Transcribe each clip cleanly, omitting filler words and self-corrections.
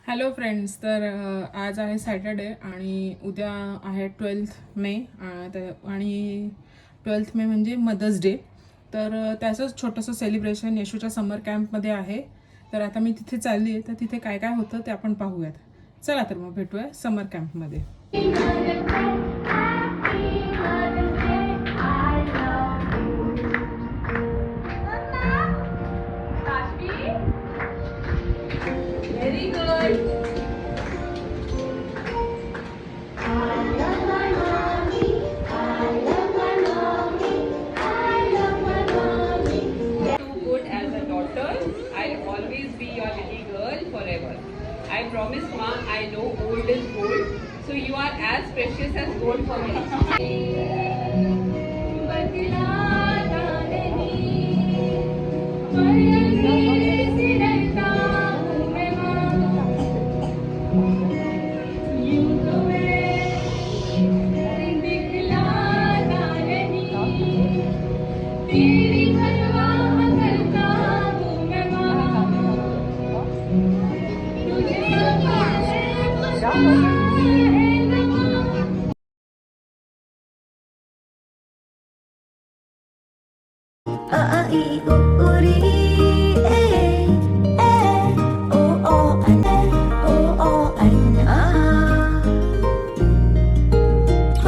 Hello friends. तर आज आहे सॅटर्डे आणि उद्या आहे 12th मे आणि 12th मे म्हणजे मदर्स डे. तर त्याचंच छोटंसं सेलिब्रेशन येशूच्या समर कॅम्पमध्ये आहे. तर आता मी तिथे चालली आहे, तर तिथे काय काय होतं ते आपण पाहूयात. चला तर मग भेटूया summer कॅम्पमध्ये. Very good. Too good as a daughter. I'll always be your little girl forever. I promise, Ma. I know old is gold, so you are as precious as gold for me.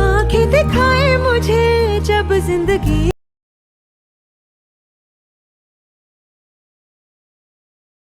आँखें दिखाए मुझे जब जिंदगी